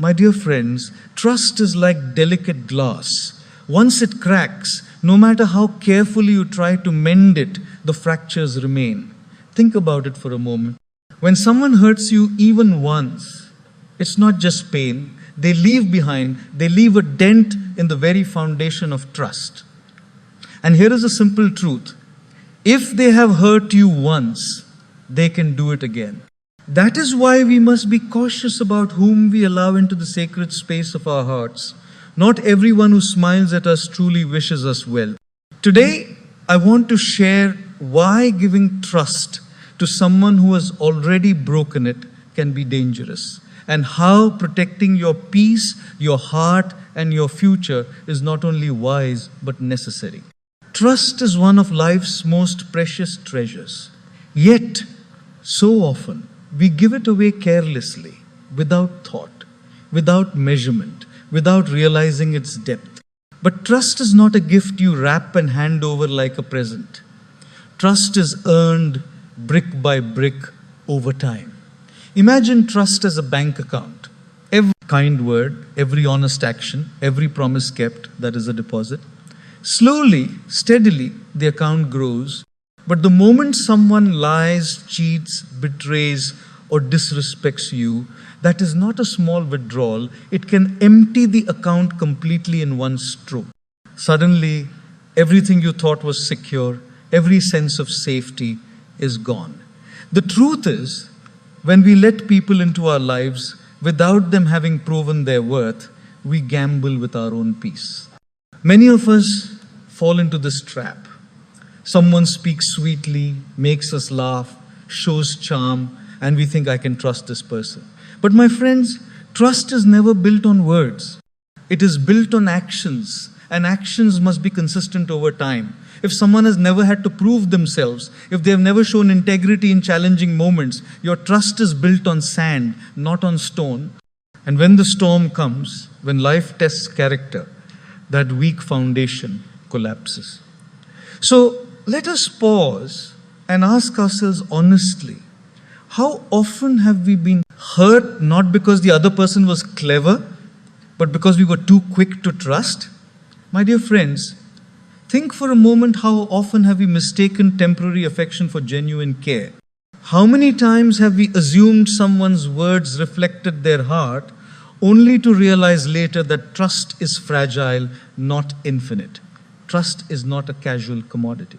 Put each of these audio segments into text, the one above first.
My dear friends, trust is like delicate glass. Once it cracks, no matter how carefully you try to mend it, the fractures remain. Think about it for a moment. When someone hurts you even once, it's not just pain. They leave a dent in the very foundation of trust. And here is a simple truth. If they have hurt you once, they can do it again. That is why we must be cautious about whom we allow into the sacred space of our hearts. Not everyone who smiles at us truly wishes us well. Today, I want to share why giving trust to someone who has already broken it can be dangerous, and how protecting your peace, your heart, and your future is not only wise but necessary. Trust is one of life's most precious treasures. Yet, so often, we give it away carelessly, without thought, without measurement, without realizing its depth. But trust is not a gift you wrap and hand over like a present. Trust is earned brick by brick over time. Imagine trust as a bank account. Every kind word, every honest action, every promise kept, that is a deposit. Slowly, steadily, the account grows. But the moment someone lies, cheats, betrays, or disrespects you, that is not a small withdrawal. It can empty the account completely in one stroke. Suddenly, everything you thought was secure, every sense of safety is gone. The truth is, when we let people into our lives without them having proven their worth, we gamble with our own peace. Many of us fall into this trap. Someone speaks sweetly, makes us laugh, shows charm, and we think, I can trust this person. But my friends, trust is never built on words. It is built on actions, and actions must be consistent over time. If someone has never had to prove themselves, if they have never shown integrity in challenging moments, your trust is built on sand, not on stone. And when the storm comes, when life tests character, that weak foundation collapses. So let us pause and ask ourselves honestly, how often have we been hurt not because the other person was clever, but because we were too quick to trust? My dear friends, think for a moment, how often have we mistaken temporary affection for genuine care? How many times have we assumed someone's words reflected their heart, only to realize later that trust is fragile, not infinite. Trust is not a casual commodity.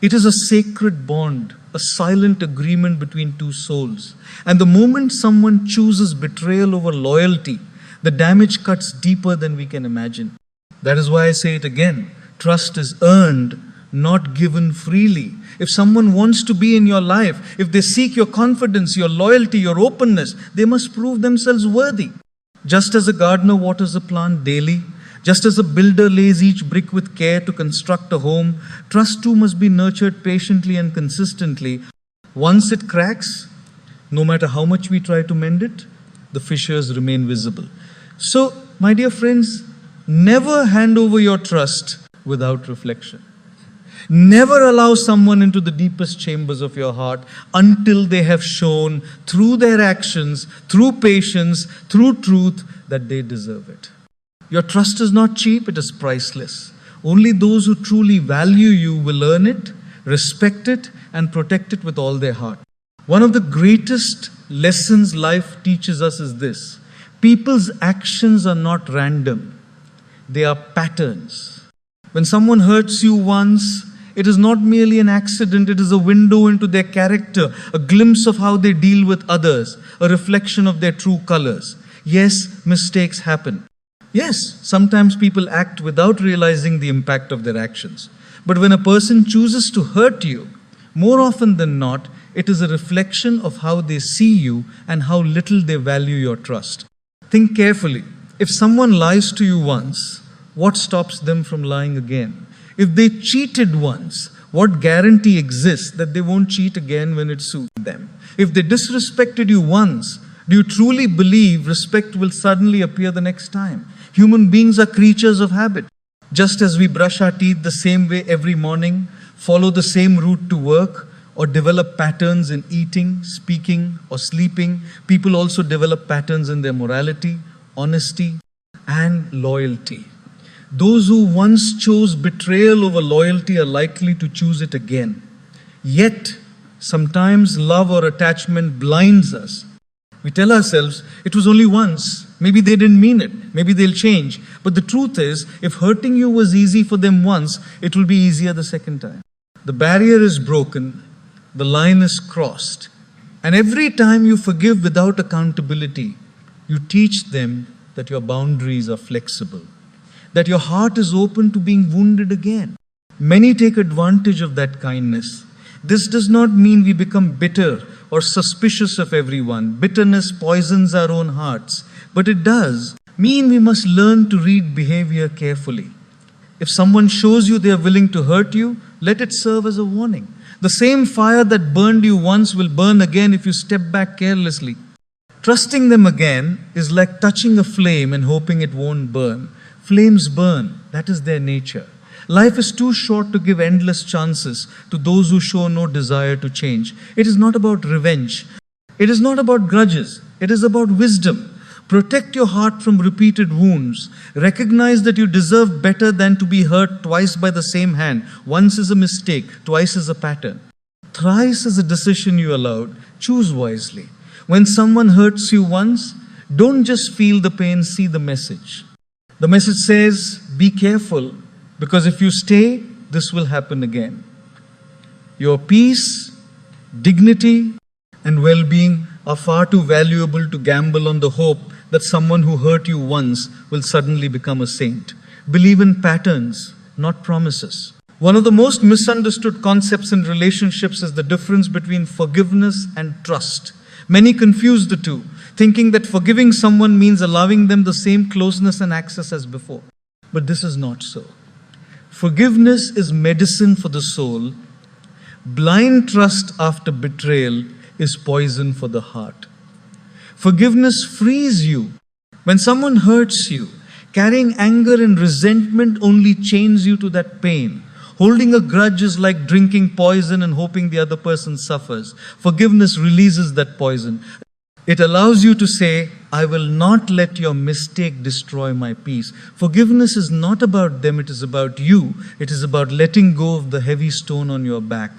It is a sacred bond, a silent agreement between two souls. And the moment someone chooses betrayal over loyalty, the damage cuts deeper than we can imagine. That is why I say it again. Trust is earned, not given freely. If someone wants to be in your life, if they seek your confidence, your loyalty, your openness, they must prove themselves worthy. Just as a gardener waters a plant daily, just as a builder lays each brick with care to construct a home, trust too must be nurtured patiently and consistently. Once it cracks, no matter how much we try to mend it, the fissures remain visible. So, my dear friends, never hand over your trust without reflection. Never allow someone into the deepest chambers of your heart until they have shown through their actions, through patience, through truth, that they deserve it. Your trust is not cheap, it is priceless. Only those who truly value you will earn it, respect it, and protect it with all their heart. One of the greatest lessons life teaches us is this: people's actions are not random, they are patterns. When someone hurts you once, it is not merely an accident, it is a window into their character, a glimpse of how they deal with others, a reflection of their true colors. Yes, mistakes happen. Yes, sometimes people act without realizing the impact of their actions. But when a person chooses to hurt you, more often than not, it is a reflection of how they see you and how little they value your trust. Think carefully. If someone lies to you once, what stops them from lying again? If they cheated once, what guarantee exists that they won't cheat again when it suits them? If they disrespected you once, do you truly believe respect will suddenly appear the next time? Human beings are creatures of habit. Just as we brush our teeth the same way every morning, follow the same route to work, or develop patterns in eating, speaking, or sleeping, people also develop patterns in their morality, honesty, and loyalty. Those who once chose betrayal over loyalty are likely to choose it again. Yet, sometimes love or attachment blinds us. We tell ourselves, it was only once. Maybe they didn't mean it. Maybe they'll change. But the truth is, if hurting you was easy for them once, it will be easier the second time. The barrier is broken. The line is crossed. And every time you forgive without accountability, you teach them that your boundaries are flexible, that your heart is open to being wounded again. Many take advantage of that kindness. This does not mean we become bitter or suspicious of everyone. Bitterness poisons our own hearts. But it does mean we must learn to read behavior carefully. If someone shows you they are willing to hurt you, let it serve as a warning. The same fire that burned you once will burn again if you step back carelessly. Trusting them again is like touching a flame and hoping it won't burn. Flames burn. That is their nature. Life is too short to give endless chances to those who show no desire to change. It is not about revenge. It is not about grudges. It is about wisdom. Protect your heart from repeated wounds. Recognize that you deserve better than to be hurt twice by the same hand. Once is a mistake, twice is a pattern. Thrice is a decision you allowed. Choose wisely. When someone hurts you once, don't just feel the pain, see the message. The message says, be careful, because if you stay, this will happen again. Your peace, dignity, and well-being are far too valuable to gamble on the hope that someone who hurt you once will suddenly become a saint. Believe in patterns, not promises. One of the most misunderstood concepts in relationships is the difference between forgiveness and trust. Many confuse the two, thinking that forgiving someone means allowing them the same closeness and access as before. But this is not so. Forgiveness is medicine for the soul. Blind trust after betrayal is poison for the heart. Forgiveness frees you. When someone hurts you, carrying anger and resentment only chains you to that pain. Holding a grudge is like drinking poison and hoping the other person suffers. Forgiveness releases that poison. It allows you to say, I will not let your mistake destroy my peace. Forgiveness is not about them, it is about you. It is about letting go of the heavy stone on your back.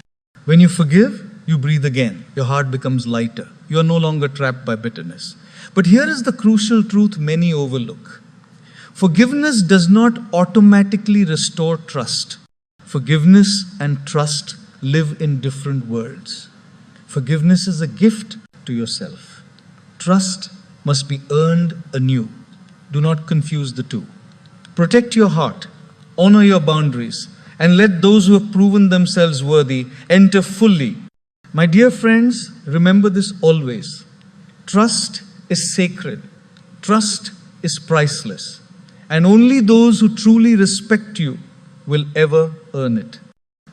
When you forgive, you breathe again. Your heart becomes lighter. You are no longer trapped by bitterness. But here is the crucial truth many overlook. Forgiveness does not automatically restore trust. Forgiveness and trust live in different worlds. Forgiveness is a gift to yourself. Trust must be earned anew. Do not confuse the two. Protect your heart, honor your boundaries, and let those who have proven themselves worthy enter fully. My dear friends, remember this always. Trust is sacred. Trust is priceless. And only those who truly respect you will ever earn it.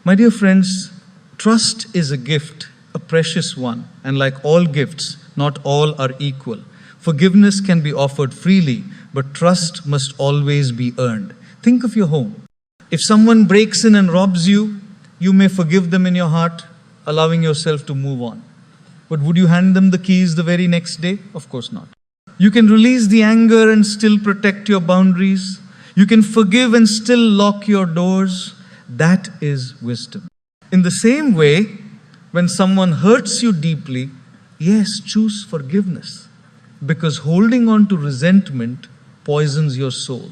My dear friends, trust is a gift, a precious one. And like all gifts, not all are equal. Forgiveness can be offered freely, but trust must always be earned. Think of your home. If someone breaks in and robs you, you may forgive them in your heart, allowing yourself to move on. But would you hand them the keys the very next day? Of course not. You can release the anger and still protect your boundaries. You can forgive and still lock your doors. That is wisdom. In the same way, when someone hurts you deeply, yes, choose forgiveness. Because holding on to resentment poisons your soul.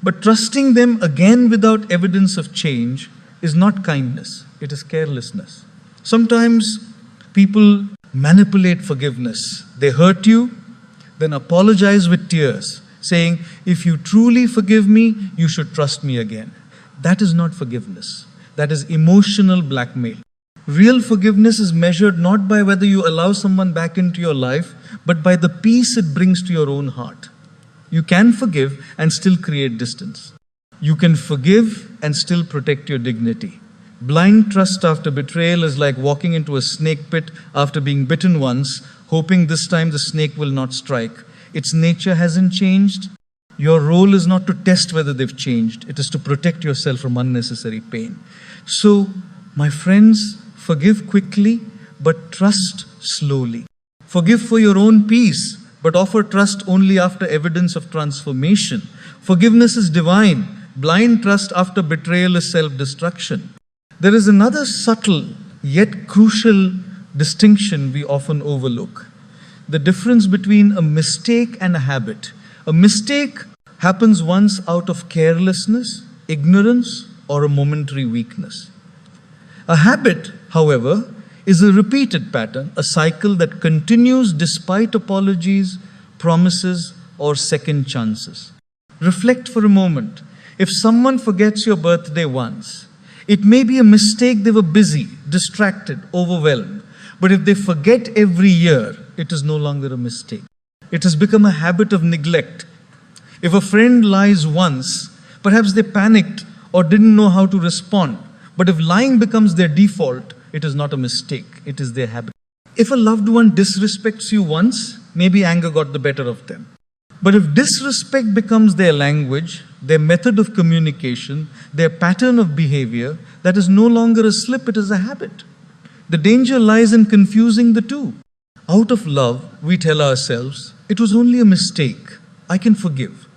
But trusting them again without evidence of change is not kindness, it is carelessness. Sometimes people manipulate forgiveness. They hurt you, then apologize with tears, saying, if you truly forgive me, you should trust me again. That is not forgiveness. That is emotional blackmail. Real forgiveness is measured not by whether you allow someone back into your life, but by the peace it brings to your own heart. You can forgive and still create distance. You can forgive and still protect your dignity. Blind trust after betrayal is like walking into a snake pit after being bitten once, hoping this time the snake will not strike. Its nature hasn't changed. Your role is not to test whether they've changed. It is to protect yourself from unnecessary pain. So, my friends, forgive quickly, but trust slowly. Forgive for your own peace, but offer trust only after evidence of transformation. Forgiveness is divine. Blind trust after betrayal is self-destruction. There is another subtle yet crucial distinction we often overlook. The difference between a mistake and a habit. A mistake happens once out of carelessness, ignorance, or a momentary weakness. A habit, however, is a repeated pattern, a cycle that continues despite apologies, promises, or second chances. Reflect for a moment. If someone forgets your birthday once, it may be a mistake they were busy, distracted, overwhelmed. But if they forget every year, it is no longer a mistake. It has become a habit of neglect. If a friend lies once, perhaps they panicked or didn't know how to respond. But if lying becomes their default, it is not a mistake, it is their habit. If a loved one disrespects you once, maybe anger got the better of them. But if disrespect becomes their language, their method of communication, their pattern of behavior, that is no longer a slip, it is a habit. The danger lies in confusing the two. Out of love, we tell ourselves, it was only a mistake, I can forgive.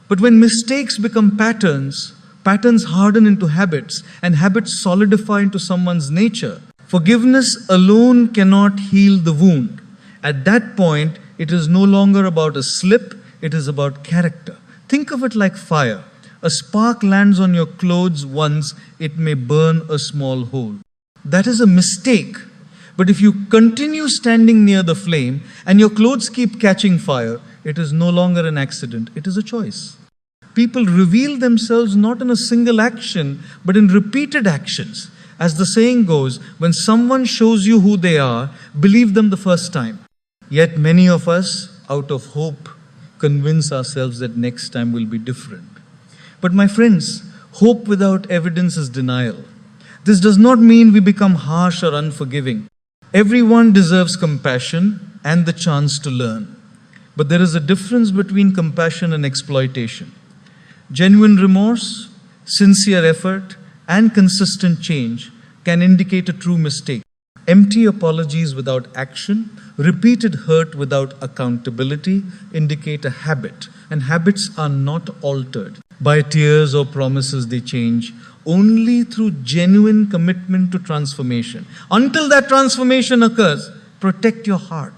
But when mistakes become patterns, patterns harden into habits, and habits solidify into someone's nature. Forgiveness alone cannot heal the wound. At that point, it is no longer about a slip, it is about character. Think of it like fire. A spark lands on your clothes once, it may burn a small hole. That is a mistake. But if you continue standing near the flame and your clothes keep catching fire, it is no longer an accident, it is a choice. People reveal themselves not in a single action, but in repeated actions. As the saying goes, when someone shows you who they are, believe them the first time. Yet many of us, out of hope, convince ourselves that next time will be different. But my friends, hope without evidence is denial. This does not mean we become harsh or unforgiving. Everyone deserves compassion and the chance to learn. But there is a difference between compassion and exploitation. Genuine remorse, sincere effort, and consistent change can indicate a true mistake. Empty apologies without action, repeated hurt without accountability indicate a habit. And habits are not altered by tears or promises they change, only through genuine commitment to transformation. Until that transformation occurs, protect your heart.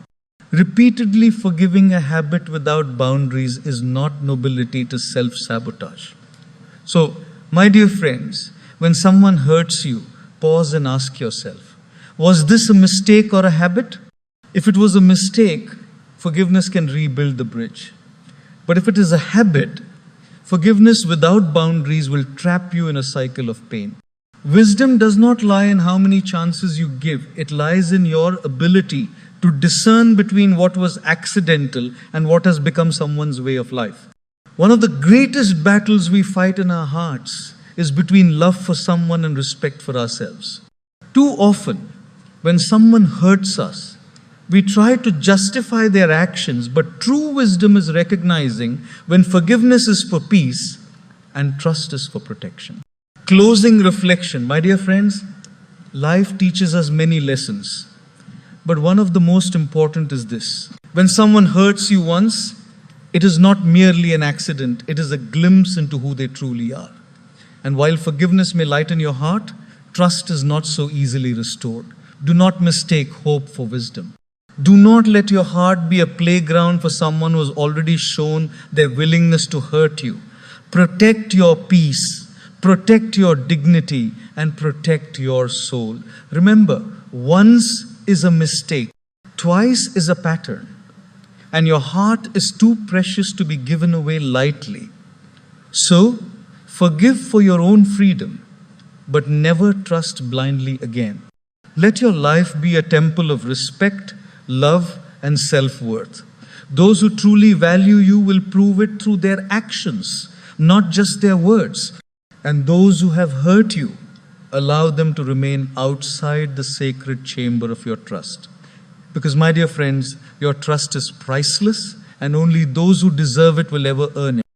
Repeatedly forgiving a habit without boundaries is not nobility, it is self-sabotage. So, my dear friends, when someone hurts you, pause and ask yourself, was this a mistake or a habit? If it was a mistake, forgiveness can rebuild the bridge. But if it is a habit, forgiveness without boundaries will trap you in a cycle of pain. Wisdom does not lie in how many chances you give. It lies in your ability to discern between what was accidental and what has become someone's way of life. One of the greatest battles we fight in our hearts is between love for someone and respect for ourselves. Too often, when someone hurts us, we try to justify their actions, but true wisdom is recognizing when forgiveness is for peace and trust is for protection. Closing reflection. My dear friends, life teaches us many lessons. But one of the most important is this. When someone hurts you once, it is not merely an accident, it is a glimpse into who they truly are. And while forgiveness may lighten your heart, trust is not so easily restored. Do not mistake hope for wisdom. Do not let your heart be a playground for someone who has already shown their willingness to hurt you. Protect your peace, protect your dignity, and protect your soul. Remember, once is a mistake, twice is a pattern, and your heart is too precious to be given away lightly. So, forgive for your own freedom, but never trust blindly again. Let your life be a temple of respect, love, and self-worth. Those who truly value you will prove it through their actions, not just their words. And those who have hurt you, allow them to remain outside the sacred chamber of your trust. Because, my dear friends, your trust is priceless, and only those who deserve it will ever earn it.